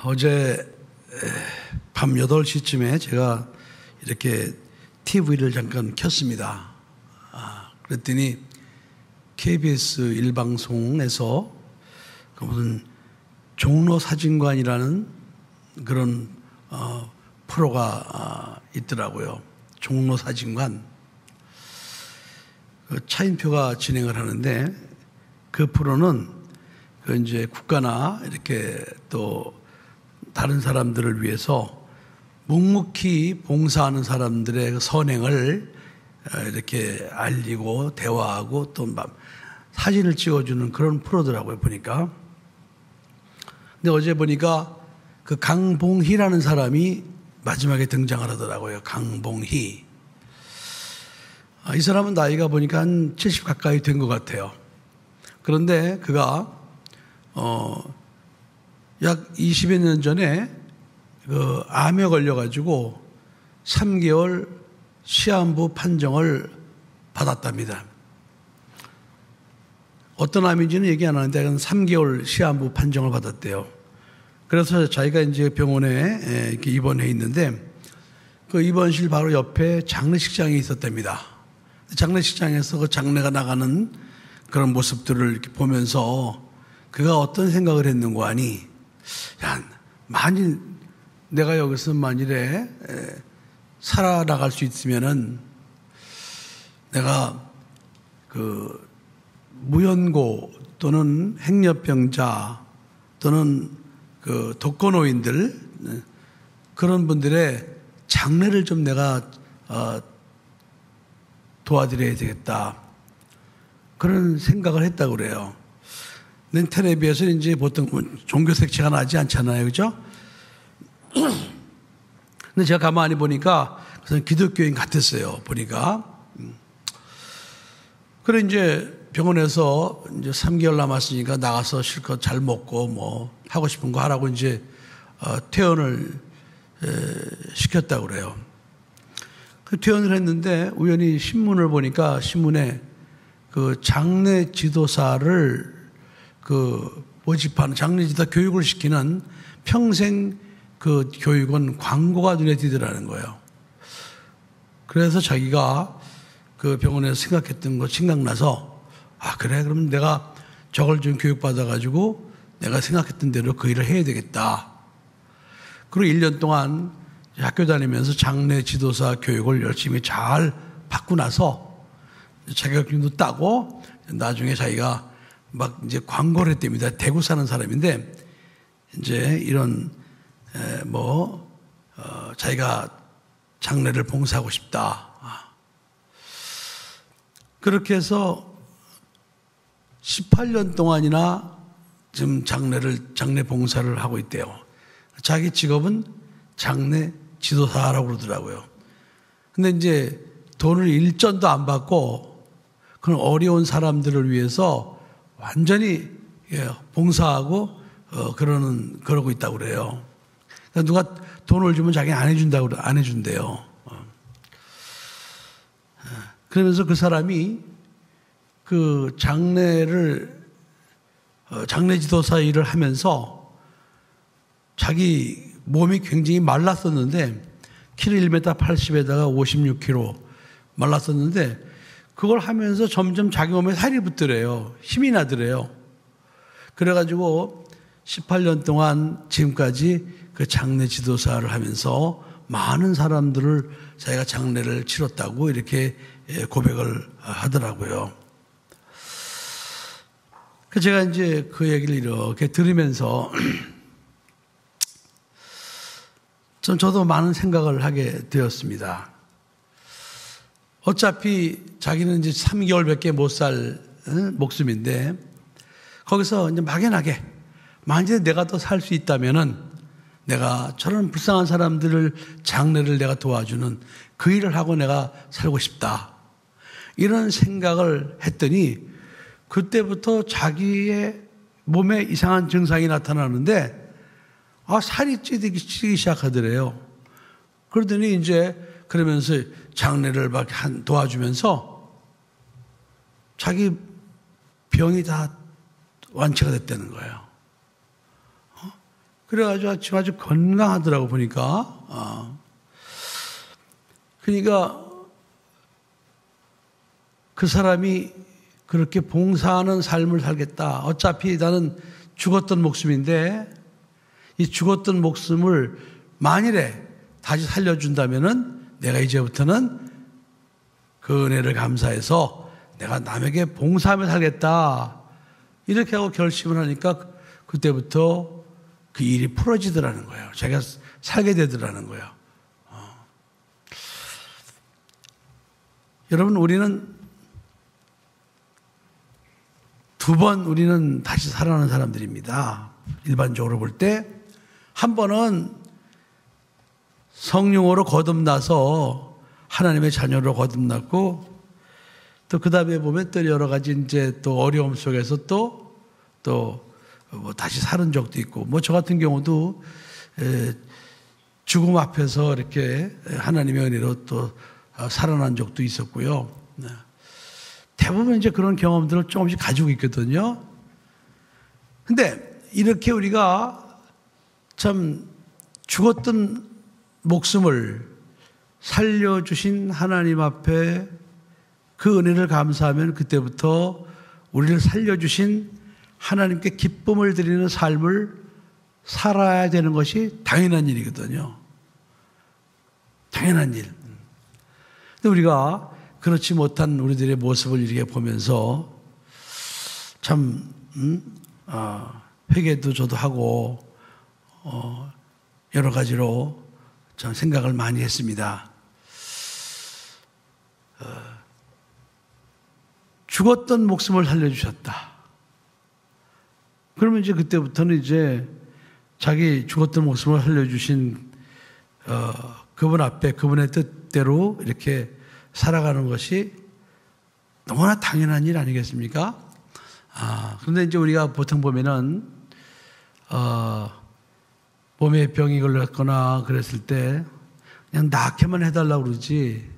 어제 밤 8시쯤에 제가 이렇게 TV를 잠깐 켰습니다. 그랬더니 KBS 일방송에서 무슨 종로 사진관이라는 그런 프로가 있더라고요. 종로 사진관. 차인표가 진행을 하는데 그 프로는 이제 국가나 이렇게 또 다른 사람들을 위해서 묵묵히 봉사하는 사람들의 선행을 이렇게 알리고 대화하고 또 사진을 찍어주는 그런 프로더라고요, 보니까. 근데 어제 보니까 그 강봉희라는 사람이 마지막에 등장을 하더라고요. 강봉희. 이 사람은 나이가 보니까 한 70 가까이 된 것 같아요. 그런데 그가 약 20여 년 전에 그 암에 걸려가지고 3개월 시한부 판정을 받았답니다. 어떤 암인지는 얘기 안 하는데 3개월 시한부 판정을 받았대요. 그래서 자기가 이제 병원에 이렇게 입원해 있는데 그 입원실 바로 옆에 장례식장이 있었답니다. 장례식장에서 그 장례가 나가는 그런 모습들을 이렇게 보면서 그가 어떤 생각을 했는고 하니, 야, 만일 내가 여기서 만일에 살아나갈 수 있으면은 내가 그 무연고 또는 행여병자 또는 그 독거노인들 그런 분들의 장례를 좀 내가 도와드려야 되겠다. 그런 생각을 했다고 그래요. 근데 텔레비에서 이제 보통 종교 색채가 나지 않잖아요. 그죠? 근데 제가 가만히 보니까 기독교인 같았어요. 보니까. 그래 이제 병원에서 이제 3개월 남았으니까 나가서 실컷 잘 먹고 뭐 하고 싶은 거 하라고 이제 퇴원을 시켰다고 그래요. 그 퇴원을 했는데 우연히 신문을 보니까 신문에 그 장례 지도사를 그 모집하는 장례 지도사 교육을 시키는 평생 그 교육원 광고가 눈에 띄더라는 거예요. 그래서 자기가 그 병원에서 생각했던 거 생각나서 그래 그럼 내가 저걸 좀 교육받아가지고 내가 생각했던 대로 그 일을 해야 되겠다. 그리고 1년 동안 학교 다니면서 장례 지도사 교육을 열심히 잘 받고 나서 자격증도 따고 나중에 자기가 막 이제 광고를 했답니다. 대구 사는 사람인데 이제 이런 자기가 장례를 봉사하고 싶다. 그렇게 해서 18년 동안이나 지금 장례 봉사를 하고 있대요. 자기 직업은 장례 지도사라고 그러더라고요. 근데 이제 돈을 일전도 안 받고 그런 어려운 사람들을 위해서 완전히 봉사하고 그러고 있다고 그래요. 그러니까 누가 돈을 주면 자기는 안 해준대요. 그러면서 그 사람이 그 장례 지도사 일을 하면서 자기 몸이 굉장히 말랐었는데 키를 1m 80에다가 56kg 말랐었는데 그걸 하면서 점점 자기 몸에 살이 붙더래요. 힘이 나더래요. 그래가지고 18년 동안 지금까지 그 장례 지도사를 하면서 많은 사람들을 자기가 장례를 치렀다고 이렇게 고백을 하더라고요. 제가 이제 그 얘기를 이렇게 들으면서 저도 많은 생각을 하게 되었습니다. 어차피 자기는 이제 3개월밖에 못 살 목숨인데 거기서 이제 막연하게 만약에 내가 더 살 수 있다면은 내가 저런 불쌍한 사람들을 장례를 내가 도와주는 그 일을 하고 내가 살고 싶다. 이런 생각을 했더니 그때부터 자기의 몸에 이상한 증상이 나타나는데 살이 찌기 시작하더래요. 그러더니 이제 그러면서 장례를 막 도와주면서 자기 병이 다 완치가 됐다는 거예요. 그래가지고 지금 아주 건강하더라고 보니까. 그러니까 그 사람이 그렇게 봉사하는 삶을 살겠다. 어차피 나는 죽었던 목숨인데 이 죽었던 목숨을 만일에 다시 살려준다면은 내가 이제부터는 그 은혜를 감사해서 내가 남에게 봉사하며 살겠다. 이렇게 하고 결심을 하니까 그때부터 그 일이 풀어지더라는 거예요. 자기가 살게 되더라는 거예요. 여러분, 우리는 두 번 우리는 다시 살아나는 사람들입니다. 일반적으로 볼 때 한 번은 성령으로 거듭나서 하나님의 자녀로 거듭났고 또 그 다음에 보면 또 여러 가지 이제 또 어려움 속에서 또 뭐 다시 사는 적도 있고 뭐 저 같은 경우도 죽음 앞에서 이렇게 하나님의 은혜로 또 살아난 적도 있었고요. 대부분 이제 그런 경험들을 조금씩 가지고 있거든요. 근데 이렇게 우리가 참 죽었던 목숨을 살려주신 하나님 앞에 그 은혜를 감사하면 그때부터 우리를 살려주신 하나님께 기쁨을 드리는 삶을 살아야 되는 것이 당연한 일이거든요. 당연한 일. 근데 우리가 그렇지 못한 우리들의 모습을 이렇게 보면서 참 회개도 저도 하고 여러 가지로 전 생각을 많이 했습니다. 죽었던 목숨을 살려주셨다. 그러면 이제 그때부터는 이제 자기 죽었던 목숨을 살려주신 그분 앞에 그분의 뜻대로 이렇게 살아가는 것이 너무나 당연한 일 아니겠습니까? 그런데 이제 우리가 보통 보면은 몸에 병이 걸렸거나 그랬을 때 그냥 낳게만 해달라고 그러지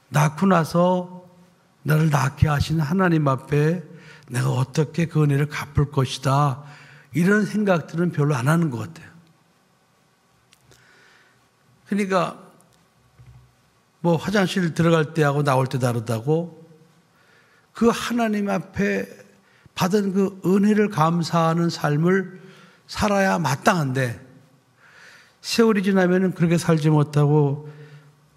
낳고 나서 나를 낳게 하신 하나님 앞에 내가 어떻게 그 은혜를 갚을 것이다 이런 생각들은 별로 안 하는 것 같아요. 그러니까 뭐 화장실 들어갈 때하고 나올 때 다르다고 그 하나님 앞에 받은 그 은혜를 감사하는 삶을 살아야 마땅한데 세월이 지나면 그렇게 살지 못하고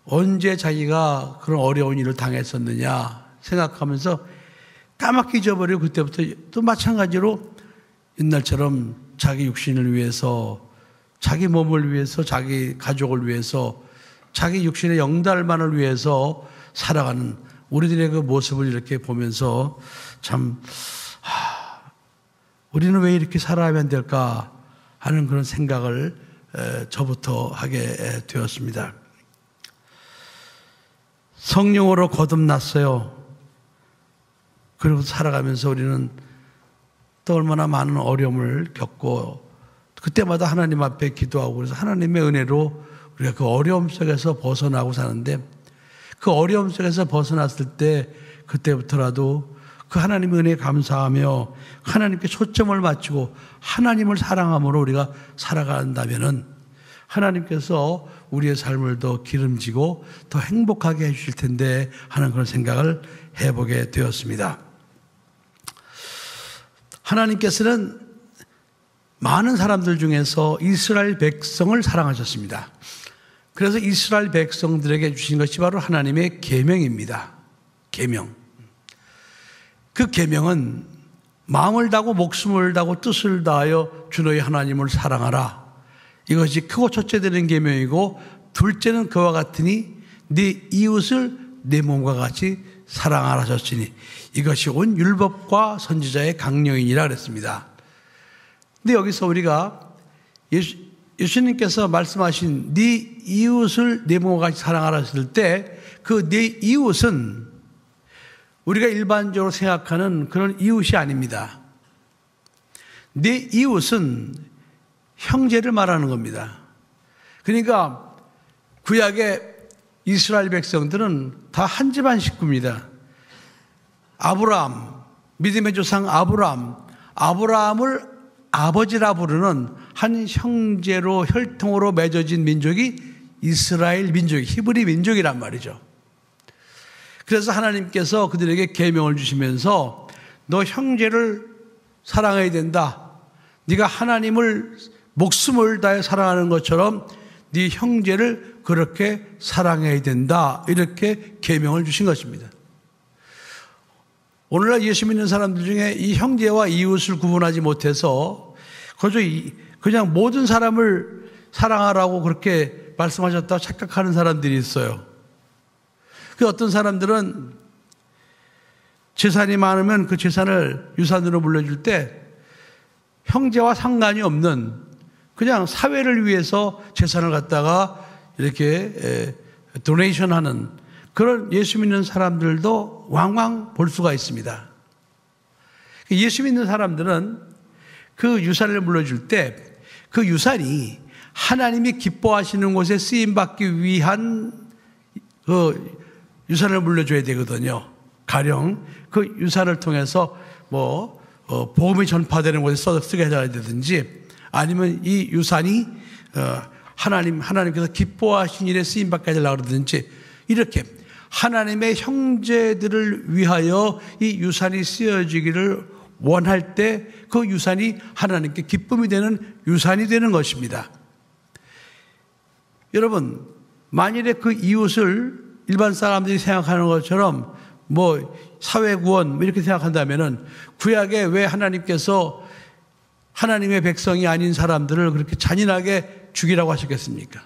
언제 자기가 그런 어려운 일을 당했었느냐 생각하면서 까맣게 잊어버리고 그때부터 또 마찬가지로 옛날처럼 자기 육신을 위해서 자기 몸을 위해서 자기 가족을 위해서 자기 육신의 영달만을 위해서 살아가는 우리들의 그 모습을 이렇게 보면서 참 우리는 왜 이렇게 살아야 될까 하는 그런 생각을 저부터 하게 되었습니다. 성령으로 거듭났어요. 그리고 살아가면서 우리는 또 얼마나 많은 어려움을 겪고 그때마다 하나님 앞에 기도하고 그래서 하나님의 은혜로 우리가 그 어려움 속에서 벗어나고 사는데 그 어려움 속에서 벗어났을 때 그때부터라도 그 하나님의 은혜에 감사하며 하나님께 초점을 맞추고 하나님을 사랑함으로 우리가 살아간다면은 하나님께서 우리의 삶을 더 기름지고 더 행복하게 해주실 텐데 하는 그런 생각을 해보게 되었습니다. 하나님께서는 많은 사람들 중에서 이스라엘 백성을 사랑하셨습니다. 그래서 이스라엘 백성들에게 주신 것이 바로 하나님의 계명입니다. 계명. 그 계명은 마음을 다하고 목숨을 다하고 뜻을 다하여 주 너희 하나님을 사랑하라. 이것이 크고 첫째 되는 계명이고 둘째는 그와 같으니 네 이웃을 내 몸과 같이 사랑하라 하셨으니 이것이 온 율법과 선지자의 강령이니라 그랬습니다. 근데 여기서 우리가 예수님께서 말씀하신 네 이웃을 내 몸과 같이 사랑하라 했을 때 그 네 이웃은 우리가 일반적으로 생각하는 그런 이웃이 아닙니다. 네 이웃은 형제를 말하는 겁니다. 그러니까 구약의 이스라엘 백성들은 다 한 집안 식구입니다. 아브라함, 믿음의 조상 아브라함을 아버지라 부르는 한 형제로 혈통으로 맺어진 민족이 이스라엘 민족, 히브리 민족이란 말이죠. 그래서 하나님께서 그들에게 계명을 주시면서 너 형제를 사랑해야 된다. 네가 하나님을 목숨을 다해 사랑하는 것처럼 네 형제를 그렇게 사랑해야 된다. 이렇게 계명을 주신 것입니다. 오늘날 예수 믿는 사람들 중에 이 형제와 이웃을 구분하지 못해서 그냥 모든 사람을 사랑하라고 그렇게 말씀하셨다고 착각하는 사람들이 있어요. 그 어떤 사람들은 재산이 많으면 그 재산을 유산으로 물려줄 때 형제와 상관이 없는 그냥 사회를 위해서 재산을 갖다가 이렇게 도네이션 하는 그런 예수 믿는 사람들도 왕왕 볼 수가 있습니다. 예수 믿는 사람들은 그 유산을 물려줄 때 그 유산이 하나님이 기뻐하시는 곳에 쓰임받기 위한 그 유산을 물려줘야 되거든요. 가령 그 유산을 통해서 복음이 전파되는 곳에 쓰게 해야 되든지 아니면 이 유산이 하나님께서 기뻐하신 일에 쓰임받게 하려고 그러든지 이렇게 하나님의 형제들을 위하여 이 유산이 쓰여지기를 원할 때 그 유산이 하나님께 기쁨이 되는 유산이 되는 것입니다. 여러분, 만일에 그 이웃을 일반 사람들이 생각하는 것처럼 사회구원 이렇게 생각한다면은 구약에 왜 하나님께서 하나님의 백성이 아닌 사람들을 그렇게 잔인하게 죽이라고 하셨겠습니까?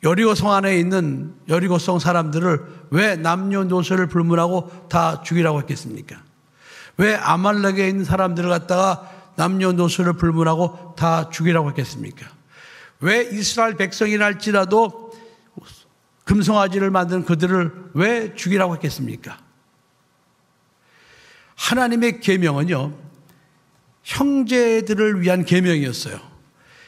여리고성 안에 있는 여리고성 사람들을 왜 남녀노소를 불문하고 다 죽이라고 했겠습니까? 왜 아말렉에 있는 사람들을 갖다가 남녀노소를 불문하고 다 죽이라고 했겠습니까? 왜 이스라엘 백성이라 할지라도 금송아지를 만든 그들을 왜 죽이라고 했겠습니까? 하나님의 계명은요, 형제들을 위한 계명이었어요.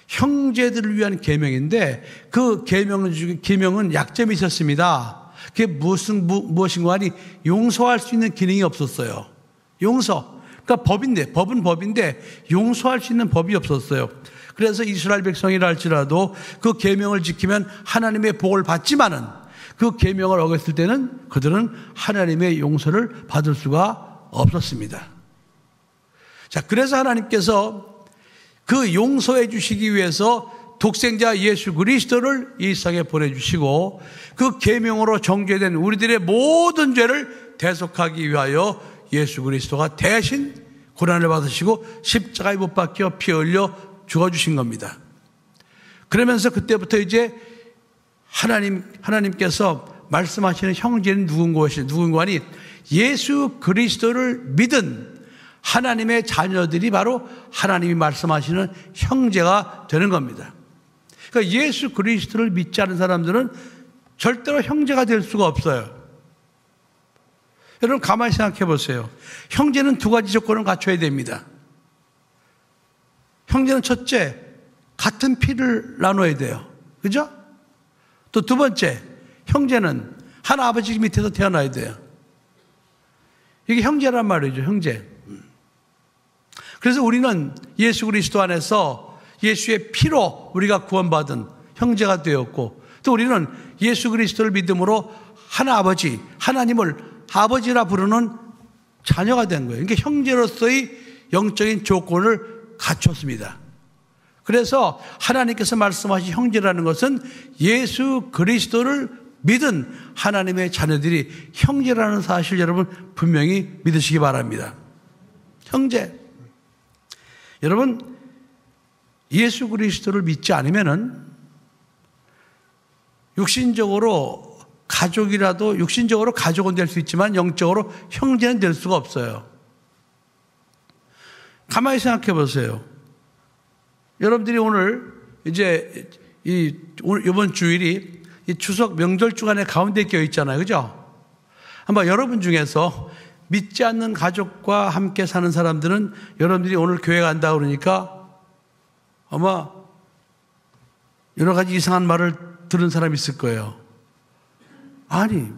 형제들을 위한 계명인데 그 계명은 약점이 있었습니다. 그게 무엇인가 하니 용서할 수 있는 기능이 없었어요. 용서. 그러니까 법은 법인데 용서할 수 있는 법이 없었어요. 그래서 이스라엘 백성이라 할지라도 그 계명을 지키면 하나님의 복을 받지만은 그 계명을 어겼을 때는 그들은 하나님의 용서를 받을 수가 없었습니다. 자, 그래서 하나님께서 그 용서해 주시기 위해서 독생자 예수 그리스도를 이 세상에 보내주시고 그 계명으로 정죄된 우리들의 모든 죄를 대속하기 위하여 예수 그리스도가 대신 고난을 받으시고 십자가에 못 박혀 피 흘려 죽어주신 겁니다. 그러면서 그때부터 이제 하나님께서 말씀하시는 형제는 누군가니 예수 그리스도를 믿은 하나님의 자녀들이 바로 하나님이 말씀하시는 형제가 되는 겁니다. 그러니까 예수 그리스도를 믿지 않은 사람들은 절대로 형제가 될 수가 없어요. 여러분 가만히 생각해 보세요. 형제는 두 가지 조건을 갖춰야 됩니다. 형제는 첫째, 같은 피를 나눠야 돼요. 그죠? 또 두 번째, 형제는 한 아버지 밑에서 태어나야 돼요. 이게 형제란 말이죠, 형제. 그래서 우리는 예수 그리스도 안에서 예수의 피로 우리가 구원받은 형제가 되었고, 또 우리는 예수 그리스도를 믿음으로 한 아버지, 하나님을 아버지라 부르는 자녀가 된 거예요. 그러니까 형제로서의 영적인 조건을 갖췄습니다. 그래서 하나님께서 말씀하신 형제라는 것은 예수 그리스도를 믿은 하나님의 자녀들이 형제라는 사실 여러분 분명히 믿으시기 바랍니다. 형제. 여러분, 예수 그리스도를 믿지 않으면은 육신적으로 가족은 될 수 있지만 영적으로 형제는 될 수가 없어요. 가만히 생각해 보세요. 여러분들이 오늘 이제 이번 주일이 이 추석 명절 주간에 가운데 껴 있잖아요. 그죠? 아마 여러분 중에서 믿지 않는 가족과 함께 사는 사람들은 여러분들이 오늘 교회 간다 그러니까 아마 여러 가지 이상한 말을 들은 사람이 있을 거예요. 아니,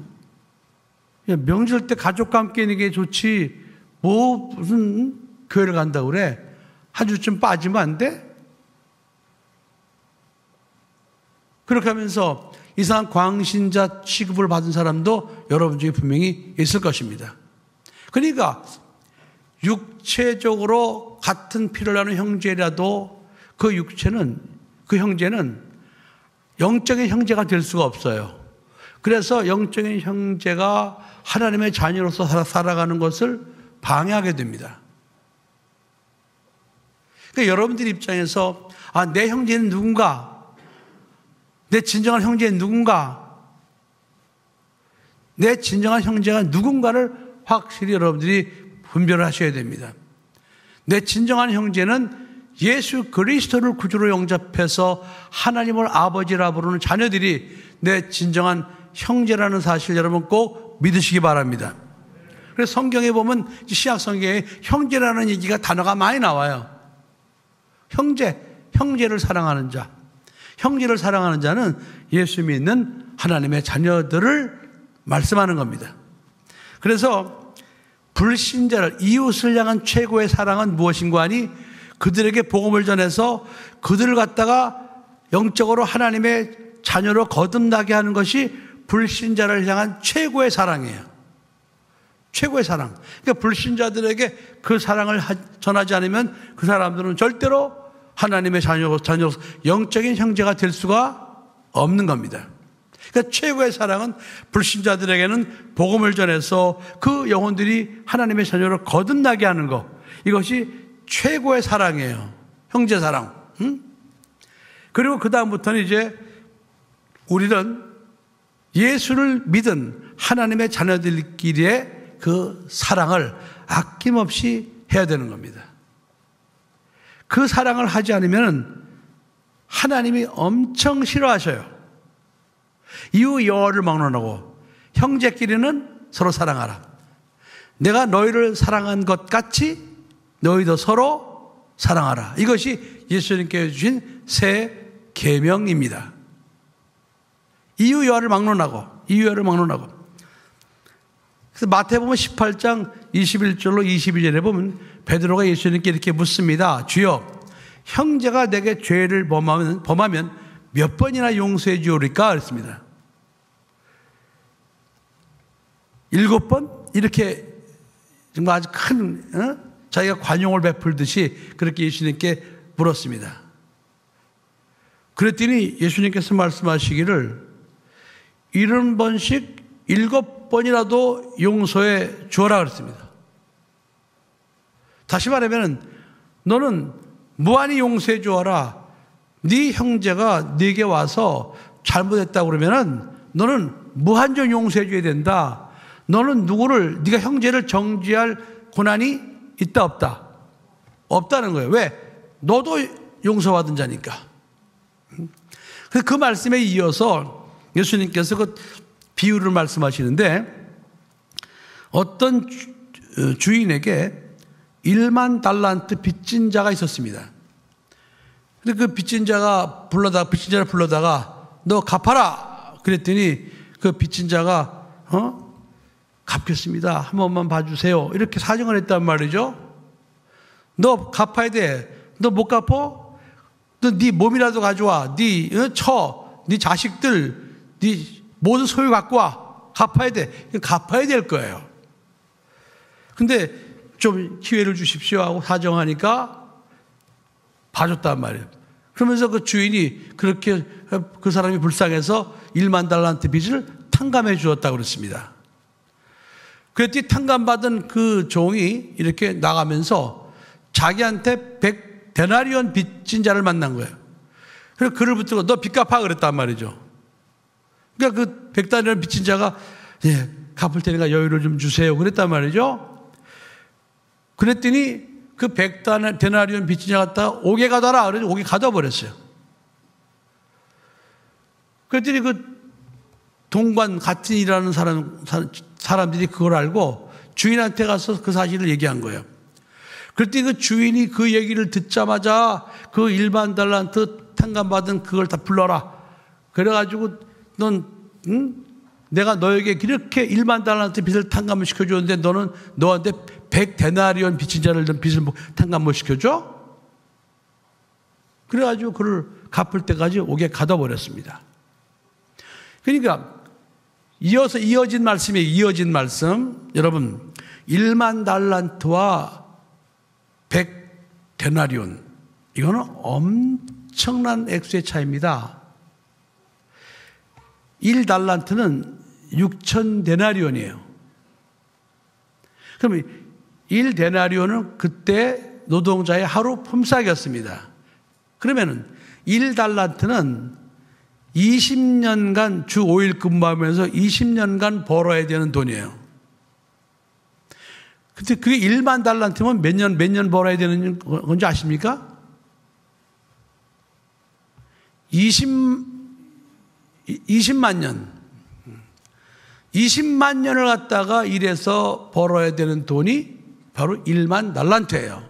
명절 때 가족과 함께 있는 게 좋지 무슨 교회를 간다고 그래? 한 주쯤 빠지면 안 돼? 그렇게 하면서 이상한 광신자 취급을 받은 사람도 여러분 중에 분명히 있을 것입니다. 그러니까 육체적으로 같은 피를 나누는 형제라도 그 육체는, 그 형제는 영적인 형제가 될 수가 없어요. 그래서 영적인 형제가 하나님의 자녀로서 살아가는 것을 방해하게 됩니다. 그러니까 여러분들 입장에서 내 형제는 누군가? 내 진정한 형제는 누군가? 내 진정한 형제가 누군가를 확실히 여러분들이 분별을 하셔야 됩니다. 내 진정한 형제는 예수 그리스도를 구주로 영접해서 하나님을 아버지라 부르는 자녀들이 내 진정한 형제라는 사실 여러분 꼭 믿으시기 바랍니다. 그래서 성경에 보면 신약 성경에 형제라는 얘기가 단어가 많이 나와요. 형제를 사랑하는 자. 형제를 사랑하는 자는 예수 믿는 하나님의 자녀들을 말씀하는 겁니다. 그래서 불신자를, 이웃을 향한 최고의 사랑은 무엇인가 하니 그들에게 복음을 전해서 그들을 갖다가 영적으로 하나님의 자녀로 거듭나게 하는 것이 불신자를 향한 최고의 사랑이에요. 최고의 사랑. 그러니까 불신자들에게 그 사랑을 전하지 않으면 그 사람들은 절대로 하나님의 자녀로서 영적인 형제가 될 수가 없는 겁니다. 그러니까 최고의 사랑은 불신자들에게는 복음을 전해서 그 영혼들이 하나님의 자녀로 거듭나게 하는 것. 이것이 최고의 사랑이에요. 형제 사랑. 그리고 그 다음부터는 이제 우리는 예수를 믿은 하나님의 자녀들끼리의 그 사랑을 아낌없이 해야 되는 겁니다. 그 사랑을 하지 않으면 하나님이 엄청 싫어하셔요. 이후 여호와를 막론하고 형제끼리는 서로 사랑하라. 내가 너희를 사랑한 것 같이 너희도 서로 사랑하라. 이것이 예수님께서 주신 새 계명입니다. 이후 여호와를 막론하고. 그래서 마태복음 18장 21절로 22절에 보면 베드로가 예수님께 이렇게 묻습니다. 주여, 형제가 내게 죄를 범하면 몇 번이나 용서해 주오리까? 그랬습니다. 7번? 이렇게 정말 아주 큰 자기가 관용을 베풀듯이 그렇게 예수님께 물었습니다. 그랬더니 예수님께서 말씀하시기를 70번씩 7번이라도 용서해 주어라 그랬습니다. 다시 말하면 너는 무한히 용서해 주어라. 네 형제가 네게 와서 잘못했다고 그러면은 너는 무한정 용서해 줘야 된다. 너는 네가 형제를 정죄할 권한이 있다 없다? 없다는 거예요. 왜? 너도 용서받은 자니까. 그 말씀에 이어서 예수님께서 그 비유를 말씀하시는데 어떤 주인에게 1만 달란트 빚진 자가 있었습니다. 근데 그 빚진 자를 불러다가 너 갚아라 그랬더니 그 빚진 자가 갚겠습니다. 한 번만 봐주세요. 이렇게 사정을 했단 말이죠. 너 갚아야 돼. 너 못 갚아? 너 네 몸이라도 가져와. 네 자식들, 네 모든 소유 갖고 와. 갚아야 돼. 갚아야 될 거예요. 근데 좀 기회를 주십시오 하고 사정하니까 봐줬단 말이에요. 그러면서 그 주인이 그렇게 그 사람이 불쌍해서 1만 달란트 빚을 탕감해 주었다고 그랬습니다. 그랬더니 탕감받은 그 종이 이렇게 나가면서 자기한테 100데나리온 빚진 자를 만난 거예요. 그래서 그를 붙들고 너 빚 갚아 그랬단 말이죠. 그러니까 그 100데나리온 빚진 자가 갚을 테니까 여유를 좀 주세요 그랬단 말이죠. 그랬더니 그 100데나리온 빚진 자 갖다가 옥에 가둬라. 그래서 옥에 가둬버렸어요. 그랬더니 그 동관 같은 일하는 사람들이 그걸 알고 주인한테 가서 그 사실을 얘기한 거예요. 그랬더니 그 주인이 그 얘기를 듣자마자 그 1만 달란트 탕감받은 그걸 다 불러라. 그래가지고 내가 너에게 이렇게 1만 달란트 빚을 탕감을 시켜줬는데 너는 너한테 100데나리온 빚진 자를 빚을 탕감 못 시켜줘? 그래가지고 그를 갚을 때까지 옥에 가둬버렸습니다. 그러니까 이어진 말씀이에요. 이어진 말씀. 여러분, 1만 달란트와 100데나리온. 이거는 엄청난 액수의 차이입니다. 1달란트는 6,000데나리온이에요. 그럼 1데나리온은 그때 노동자의 하루 품삯이었습니다. 그러면은 1달란트는 20년간 주 5일 근무하면서 20년간 벌어야 되는 돈이에요. 근데 그게 1만 달란트면 몇 년 벌어야 되는 건지 아십니까? 20만 년. 20만 년을 갖다가 일해서 벌어야 되는 돈이 바로 1만 달란트예요.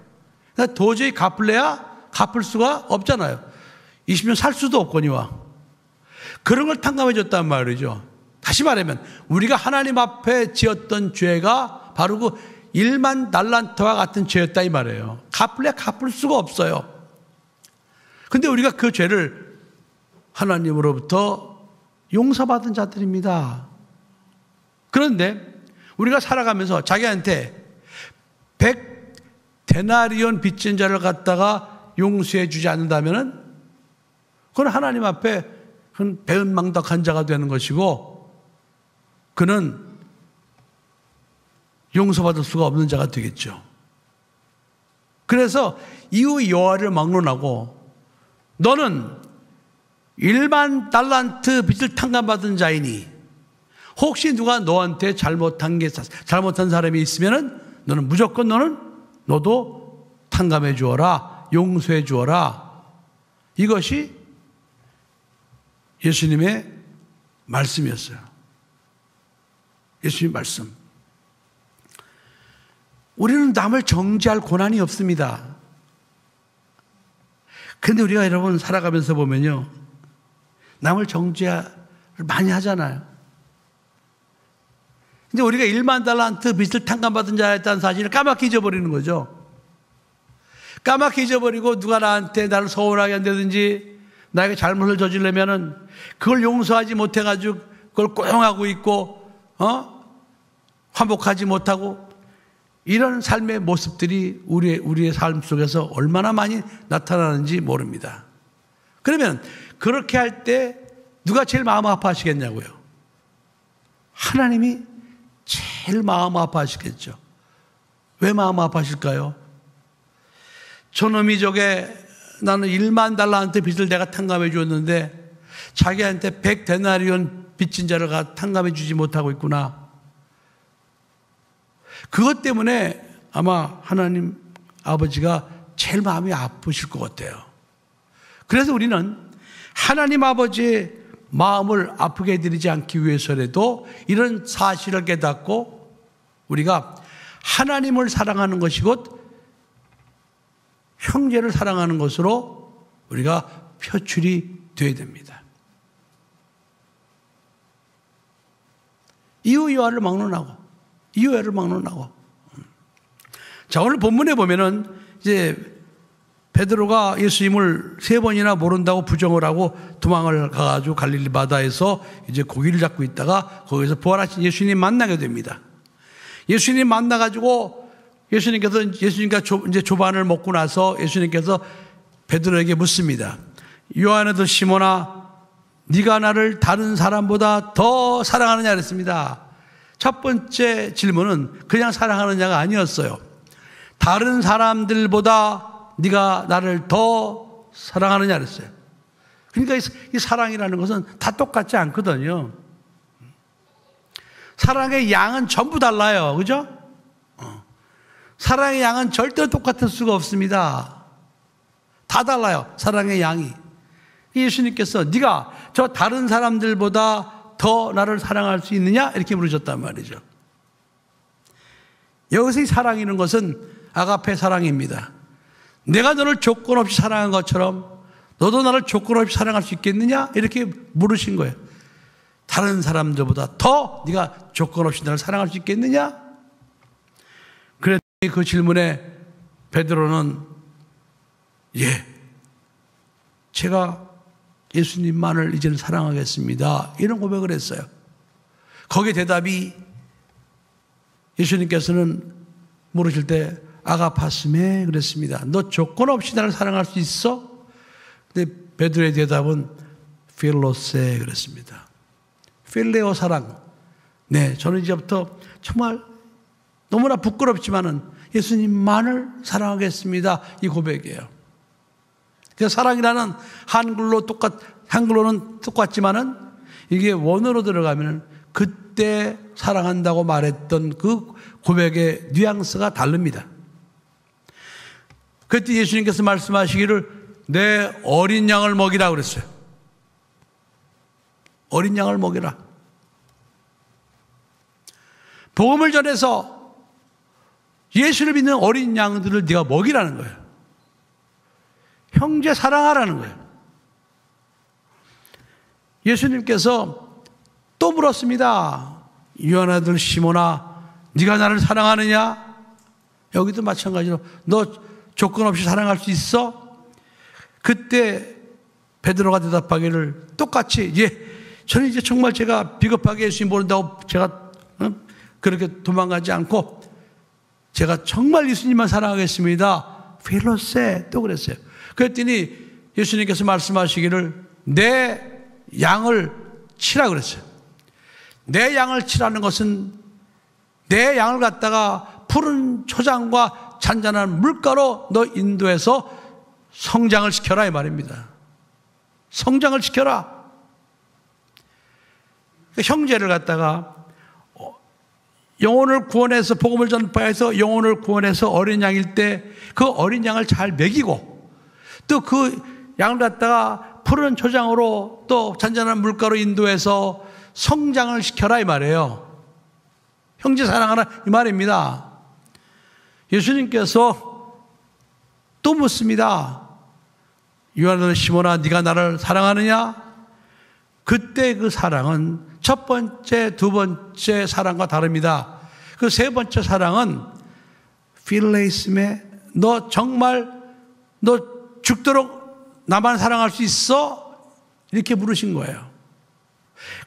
그러니까 도저히 갚을 수가 없잖아요. 20년 살 수도 없거니와. 그런 걸 탕감해 줬단 말이죠. 다시 말하면 우리가 하나님 앞에 지었던 죄가 바로 그 1만 달란트와 같은 죄였다 이 말이에요. 갚을 수가 없어요. 근데 우리가 그 죄를 하나님으로부터 용서받은 자들입니다. 그런데 우리가 살아가면서 자기한테 100데나리온 빚진 자를 갖다가 용서해 주지 않는다면은 그건 하나님 앞에 그건 배은망덕한 자가 되는 것이고 그는 용서받을 수가 없는 자가 되겠죠. 그래서 이후 여호와를 막론하고 너는 1만 달란트 빚을 탕감받은 자이니 혹시 누가 너한테 잘못한 사람이 있으면은 너는 무조건 너도 탕감해 주어라, 용서해 주어라. 이것이 예수님의 말씀이었어요. 예수님 말씀. 우리는 남을 정죄할 권한이 없습니다. 그런데 우리가 여러분 살아가면서 보면요, 남을 정죄를 많이 하잖아요. 근데 우리가 1만 달란트 빚을 탕감받은 자였다는 사실을 까맣게 잊어버리는 거죠. 까맣게 잊어버리고 누가 나를 서운하게 한다든지 나에게 잘못을 저지르려면은 그걸 용서하지 못해가지고 그걸 꽁하고 있고, 화목하지 못하고 이런 삶의 모습들이 우리의 삶 속에서 얼마나 많이 나타나는지 모릅니다. 그러면 그렇게 할 때 누가 제일 마음 아파하시겠냐고요? 하나님이 제일 마음 아파하시겠죠. 왜 마음 아파하실까요? 저놈이 나는 1만 달란트 빚을 내가 탕감해 주었는데 자기한테 100데나리온 빚진 자를 탕감해 주지 못하고 있구나. 그것 때문에 아마 하나님 아버지가 제일 마음이 아프실 것 같아요. 그래서 우리는 하나님 아버지의 마음을 아프게 해드리지 않기 위해서라도 이런 사실을 깨닫고 우리가 하나님을 사랑하는 것이 곧 형제를 사랑하는 것으로 우리가 표출이 되어야 됩니다. 이웃여를 막론하고 자, 오늘 본문에 보면은 이제 베드로가 예수님을 3번이나 모른다고 부정을 하고 도망을 가가지고 갈릴리 바다에서 이제 고기를 잡고 있다가 거기서 부활하신 예수님 만나게 됩니다. 예수님 만나가지고 예수님과 이제 조반을 먹고 나서 예수님께서 베드로에게 묻습니다. 요한에도 시몬아, 네가 나를 다른 사람보다 더 사랑하느냐 그랬습니다. 첫 번째 질문은 그냥 사랑하느냐가 아니었어요. 다른 사람들보다 네가 나를 더 사랑하느냐 그랬어요. 그러니까 이 사랑이라는 것은 다 똑같지 않거든요. 사랑의 양은 전부 달라요. 그죠? 사랑의 양은 절대 똑같을 수가 없습니다. 다 달라요. 사랑의 양이. 예수님께서 네가 저 다른 사람들보다 더 나를 사랑할 수 있느냐? 이렇게 물으셨단 말이죠. 여기서 이 사랑이라는 것은 아가페 사랑입니다. 내가 너를 조건 없이 사랑한 것처럼 너도 나를 조건 없이 사랑할 수 있겠느냐? 이렇게 물으신 거예요. 다른 사람들보다 더 네가 조건 없이 나를 사랑할 수 있겠느냐? 그랬더니 그 질문에 베드로는 제가 예수님만을 이제는 사랑하겠습니다. 이런 고백을 했어요. 거기에 대답이 예수님께서는 물으실 때 아가파스메 그랬습니다. 너 조건 없이 나를 사랑할 수 있어? 근데 베드로의 대답은 필로세 그랬습니다. 필레오 사랑. 네, 저는 이제부터 정말 너무나 부끄럽지만은 예수님만을 사랑하겠습니다. 이 고백이에요. 그래서 사랑이라는 한글로는 똑같지만은 이게 원어로 들어가면 그때 사랑한다고 말했던 그 고백의 뉘앙스가 다릅니다. 그때 예수님께서 말씀하시기를 내 어린 양을 먹이라 그랬어요. 어린 양을 먹이라. 복음을 전해서 예수를 믿는 어린 양들을 네가 먹이라는 거예요. 형제 사랑하라는 거예요. 예수님께서 또 물었습니다. 유한 아들 시몬아, 네가 나를 사랑하느냐? 여기도 마찬가지로 너 조건 없이 사랑할 수 있어? 그때 베드로가 대답하기를 똑같이 저는 이제 정말 제가 비겁하게 예수님 모른다고 제가 그렇게 도망가지 않고 제가 정말 예수님만 사랑하겠습니다. 필로세 또 그랬어요. 그랬더니 예수님께서 말씀하시기를 내 양을 치라 그랬어요. 내 양을 치라는 것은 내 양을 갖다가 푸른 초장과 잔잔한 물가로 너 인도해서 성장을 시켜라 이 말입니다. 성장을 시켜라. 형제를 갖다가 영혼을 구원해서 복음을 전파해서 영혼을 구원해서 어린 양일 때 그 어린 양을 잘 먹이고 또 그 양을 갖다가 푸른 초장으로 또 잔잔한 물가로 인도해서 성장을 시켜라 이 말이에요. 형제 사랑하라 이 말입니다. 예수님께서 또 묻습니다. 유한 시몬아 네가 나를 사랑하느냐? 그때 그 사랑은 첫 번째, 두 번째 사랑과 다릅니다. 그 세 번째 사랑은 필레이스메 너 정말 너 죽도록 나만 사랑할 수 있어? 이렇게 물으신 거예요.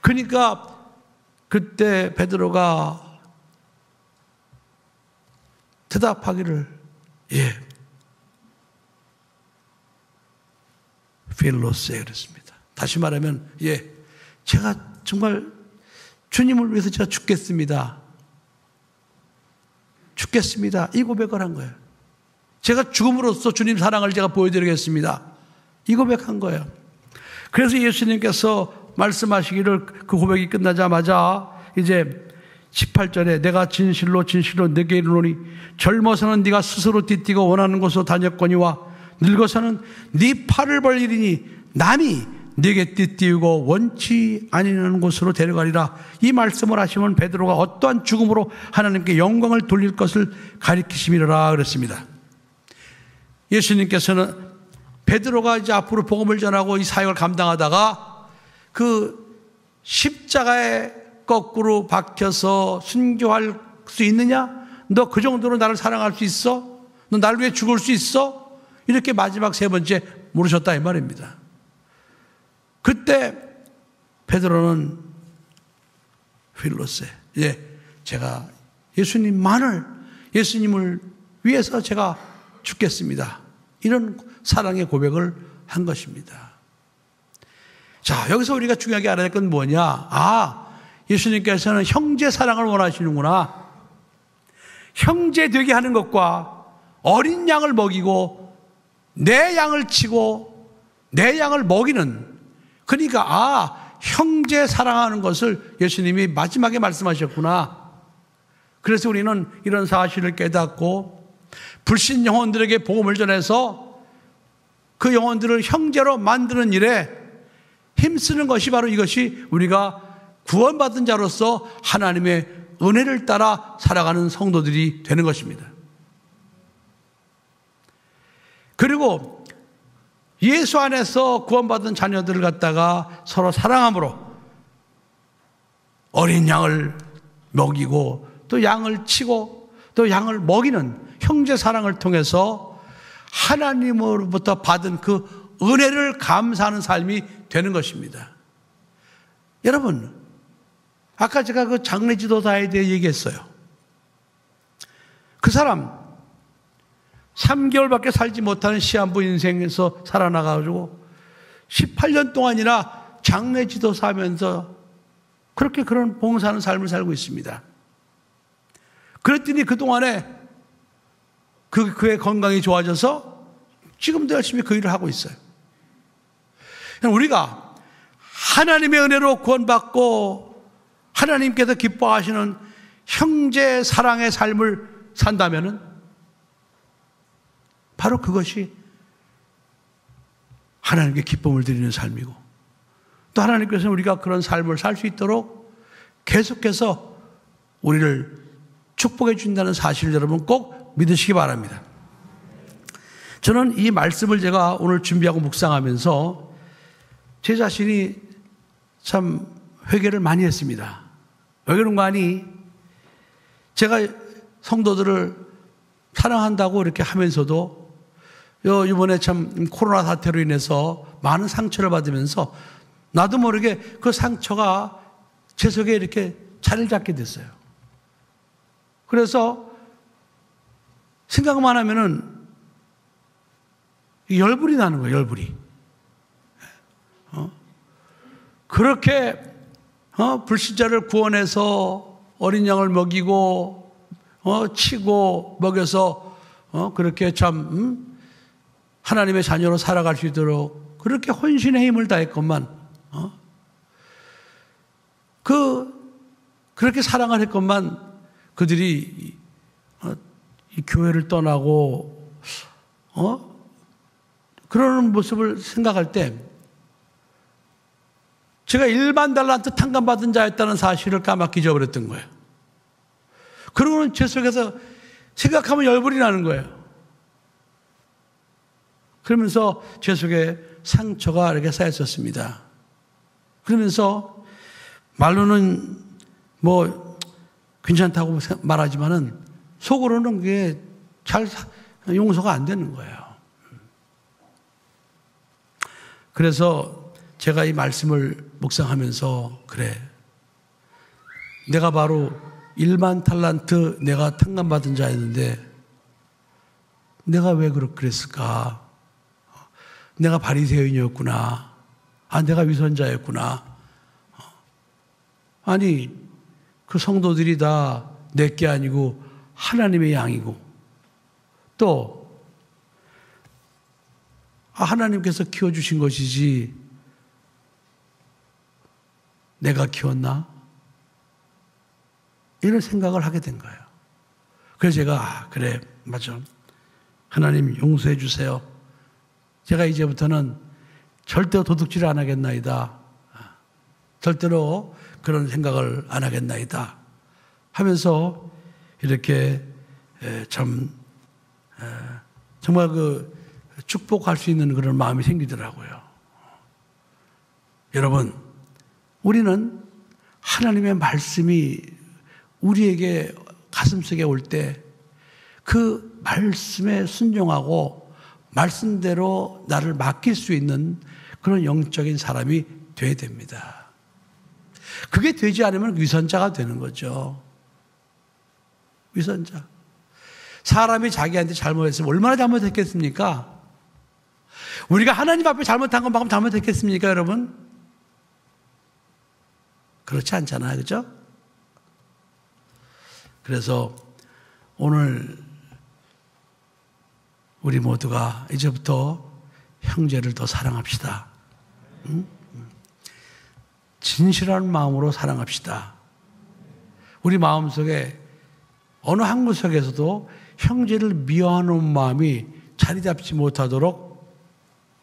그러니까 그때 베드로가 대답하기를 필로세 그랬습니다. 다시 말하면 제가 정말 주님을 위해서 제가 죽겠습니다. 죽겠습니다. 이 고백을 한 거예요. 제가 죽음으로써 주님 사랑을 제가 보여드리겠습니다. 이 고백한 거예요. 그래서 예수님께서 말씀하시기를 그 고백이 끝나자마자 이제 18절에 내가 진실로 진실로 네게 이르노니 젊어서는 네가 스스로 띠띠고 원하는 곳으로 다녔거니와 늙어서는 네 팔을 벌리리니 남이 네게 띠띠우고 원치 아니하는 곳으로 데려가리라. 이 말씀을 하시면 베드로가 어떠한 죽음으로 하나님께 영광을 돌릴 것을 가리키심이라 그랬습니다. 예수님께서는 베드로가 이제 앞으로 복음을 전하고 이 사역을 감당하다가 그 십자가에 거꾸로 박혀서 순교할 수 있느냐? 너 그 정도로 나를 사랑할 수 있어? 너 나를 위해 죽을 수 있어? 이렇게 마지막 세 번째 물으셨다 이 말입니다. 그때 베드로는 필로세 제가 예수님을 위해서 제가 죽겠습니다. 이런 사랑의 고백을 한 것입니다. 자, 여기서 우리가 중요하게 알아야 할 건 뭐냐? 예수님께서는 형제 사랑을 원하시는구나. 형제 되게 하는 것과 어린 양을 먹이고 내 양을 치고 내 양을 먹이는, 그러니까 형제 사랑하는 것을 예수님이 마지막에 말씀하셨구나. 그래서 우리는 이런 사실을 깨닫고 불신 영혼들에게 복음을 전해서 그 영혼들을 형제로 만드는 일에 힘쓰는 것이 바로 이것이 우리가 구원받은 자로서 하나님의 은혜를 따라 살아가는 성도들이 되는 것입니다. 그리고 예수 안에서 구원받은 자녀들을 갖다가 서로 사랑함으로 어린 양을 먹이고 또 양을 치고 또 양을 먹이는 형제 사랑을 통해서 하나님으로부터 받은 그 은혜를 감사하는 삶이 되는 것입니다. 여러분, 아까 제가 그 장래 지도자에 대해 얘기했어요. 그 사람 3개월밖에 살지 못하는 시한부 인생에서 살아나가지고 18년 동안이나 장래 지도사 하면서 그렇게 그런 봉사하는 삶을 살고 있습니다. 그랬더니 그동안에 그의 건강이 좋아져서 지금도 열심히 그 일을 하고 있어요. 우리가 하나님의 은혜로 구원받고 하나님께서 기뻐하시는 형제 사랑의 삶을 산다면은 바로 그것이 하나님께 기쁨을 드리는 삶이고, 또 하나님께서 우리가 그런 삶을 살 수 있도록 계속해서 우리를 축복해 준다는 사실을 여러분 꼭 믿으시기 바랍니다. 저는 이 말씀을 제가 오늘 준비하고 묵상하면서 제 자신이 참 회개를 많이 했습니다. 왜 그런가 하니, 제가 성도들을 사랑한다고 이렇게 하면서도 이번에 참 코로나 사태로 인해서 많은 상처를 받으면서 나도 모르게 그 상처가 제 속에 이렇게 자리를 잡게 됐어요. 그래서 생각만 하면은 열불이 나는 거예요, 열불이. 그렇게 불신자를 구원해서 어린 양을 먹이고 치고 먹여서 그렇게 참 하나님의 자녀로 살아갈 수 있도록 그렇게 헌신의 힘을 다했건만 그렇게 사랑을 했건만 그들이 이 교회를 떠나고 그러는 모습을 생각할 때 제가 1만 달란트 탕감받은 자였다는 사실을 까맣게 잊어버렸던 거예요. 그러고는 제 속에서 생각하면 열불이 나는 거예요. 그러면서 제 속에 상처가 이렇게 쌓였었습니다. 그러면서 말로는 뭐 괜찮다고 말하지만은 속으로는 그게 잘 용서가 안 되는 거예요. 그래서 제가 이 말씀을 묵상하면서 그래, 내가 바로 1만 탈란트 내가 탕감받은 자였는데 내가 왜 그랬을까? 내가 바리새인이었구나. 내가 위선자였구나. 아니, 그 성도들이 다 내게 아니고 하나님의 양이고, 또 하나님께서 키워주신 것이지 내가 키웠나? 이런 생각을 하게 된 거예요. 그래서 제가 그래, 맞아, 하나님 용서해 주세요. 제가 이제부터는 절대로 도둑질을 안 하겠나이다. 절대로 그런 생각을 안 하겠나이다 하면서 이렇게 정말 그 축복할 수 있는 그런 마음이 생기더라고요. 여러분, 우리는 하나님의 말씀이 우리에게 가슴속에 올 때 그 말씀에 순종하고 말씀대로 나를 맡길 수 있는 그런 영적인 사람이 돼야 됩니다. 그게 되지 않으면 위선자가 되는 거죠. 위선자. 사람이 자기한테 잘못했으면 얼마나 잘못했겠습니까? 우리가 하나님 앞에 잘못한 것만큼 잘못했겠습니까, 여러분? 그렇지 않잖아요, 그죠? 그래서 오늘 우리 모두가 이제부터 형제를 더 사랑합시다. 진실한 마음으로 사랑합시다. 우리 마음속에 어느 한 구석에서도 형제를 미워하는 마음이 자리 잡지 못하도록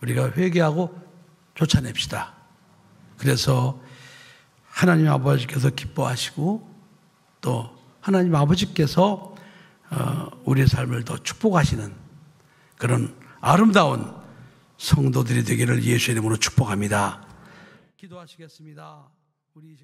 우리가 회개하고 쫓아냅시다. 그래서 하나님 아버지께서 기뻐하시고 또 하나님 아버지께서 우리의 삶을 더 축복하시는 그런 아름다운 성도들이 되기를 예수의 이름으로 축복합니다. 기도하시겠습니다. 우리